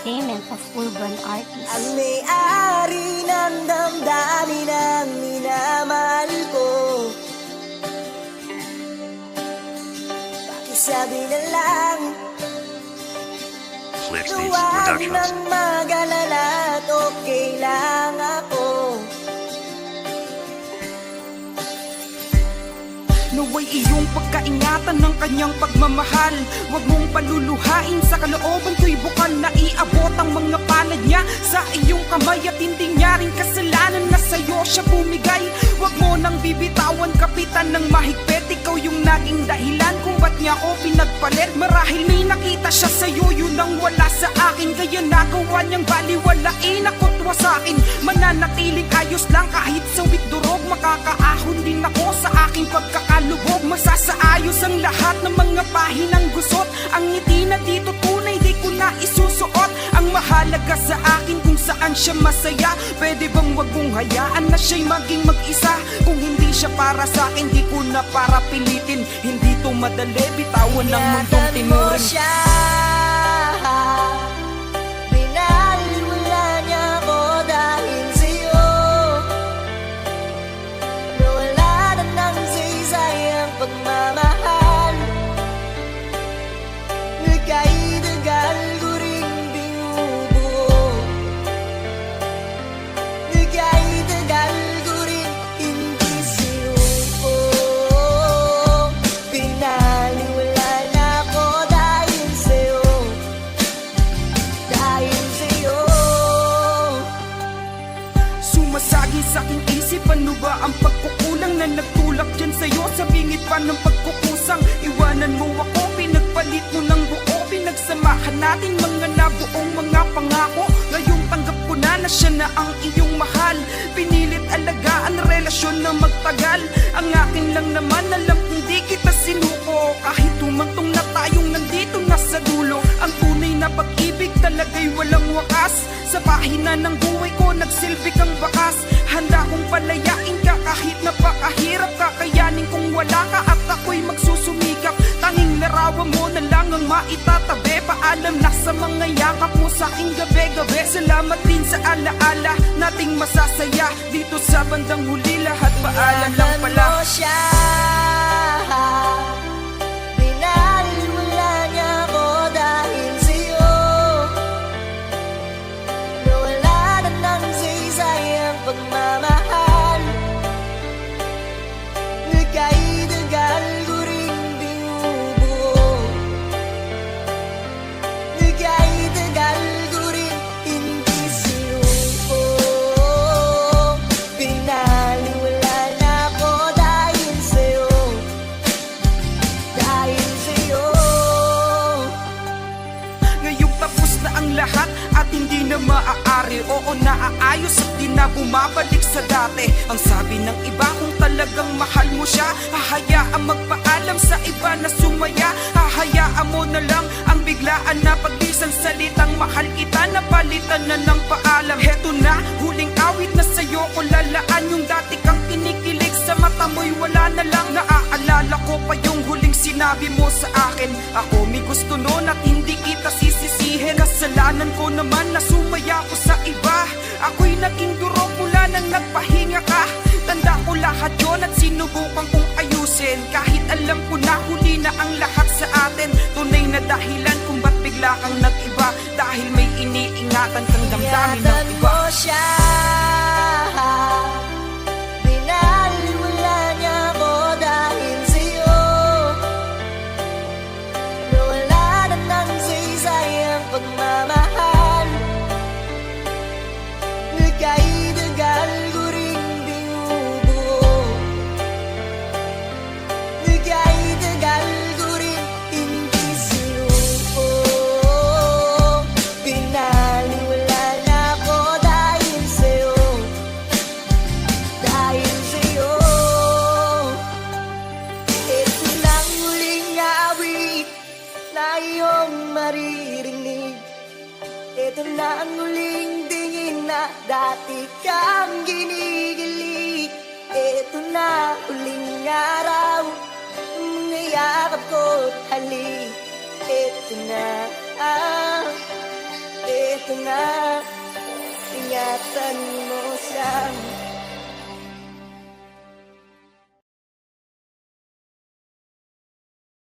entertainment of urban artists. Ang may-ari ng damdamin ang minamahal ko, pakisabi na lang, Flexthese huwag Productions. nang mag-alala at okay lang ako. Naway iyong pagkaingatan ng kanyang pagmamahal. Huwag mong paluluhain, sa kalooban ko'y bukal na iabot ang mga palad niya sa iyong kamay. At hindi niya rin kasalanan na sa'yo siya bumigay. Huwag mo nang bibitawan, kapitan ng mahigpit. Ikaw yung naging dahilan kung ba't niya ako pinagpalit. Marahil may nakita siya sa'yo, yun ang wala sa akin, kaya nagawa niyang baliwalain ako't wasakin. Mananatiling ayos lang kahit sawit durog, makakaahon din ako sa aking pagkakalubog. Masasaayos ang lahat ng mga pahinang gusot. Ang ngiti na dito tunay, di ko na isusuot. Ang mahalaga sa akin kung saan siya masaya. Pwede bang wag mong hayaan na siya'y maging mag-isa? Kung hindi siya para sa akin, di ko na para pilitin. Hindi to madali, bitawan ng mundong Ingatan mo tinuring. siya, binaliwala niya ako dahil sa'yo. Nawala na ng saysay ang pagmamahal. Nagkaidagal ko ring binubuo. Nagkaidagal ko rin hindi sinuko. Binaliwala na ako dahil sa'yo. Dahil sa'yo. Sumasagi sa aking isip, ano ba ang pagkukulang na nagtulak dyan sa'yo? Sa bingit pa ng pagkukusang, iwanan mo ako, pinagpalit mo ng buo. Pinagsamahan natin mga nabuong mga pangako. Ngayong tanggap ko na siya na ang iyong mahal. Pinilit alagaan relasyon na magtagal. Ang akin lang naman, alam kong di kita sinuko. Kahit humantong na tayong nandito na sa dulo, ang tunay na pag-ibig talaga'y walang wakas. Sa pahina ng buhay ko, nagsilbi kang bakas. Handa kong palayain ka kahit napakahirap. Kakayanin kung wala ka at ako'y magsusumikap. Tanging larawan mo na lang ang maitatabi. Paalam na sa mga yakap mo sa aking gabi-gabi. Salamat din sa alaala nating masasaya. Dito sa bandang huli lahat paalam lang Ingatan pala. mo siya, binaliwala niya ako dahil sa'yo. Nawala na ng saysay ang pagmamahal. Nagkaidagal ko ring binubuo. Nagkaidagal ko rin hindi sinuko. Binaliwala na ako dahil sa'yo. Dahil sa'yo. Ngayong tapos na ang lahat at hindi na maaari. Oo, naaayos at di na bumabalik sa dati. Ang sabi ng iba, kung talagang mahal mo siya, hahayaan magpaalam sa iba na sumaya. Hahayaan mo na lang ang biglaan na paglisang salitang mahal kita, napalitan na ng paalam. Heto na, huling awit na sa'yo ko lalaan. Yung dati kang kinikilig sa mata mo'y wala na lang. Naaalala ko pa yung huling sinabi mo sa akin. Ako may gusto nun at hindi kita sisisihin. Kasalanan ko naman na sumaya ko sa iba. Ako'y naging durog mula nang nagpahinga ka. Tanda ko lahat yun at sinubukan kong ayusin. Kahit alam ko na huli na ang lahat sa atin. Tunay na dahilan kung ba't bigla kang nag-iba. Dahil may iniingatan kang damdamin ng Ingatan iba. mo siya, binaliwala niya ako dahil sa'yo. Nawala na ng saysay ang pagmamahal. Nagkaidagal ko ring binubuo. Nagkaidagal ko rin hindi sinuko. Binaliwala na ako dahil sa'yo. Dahil sa'yo. Ito na ang huling awit na iyong maririnig. Ito na ang huling tingin na dati kang ginigilig. Ito na huling araw, mga yakap ko't halik. Ito na ang ito na ingatan mo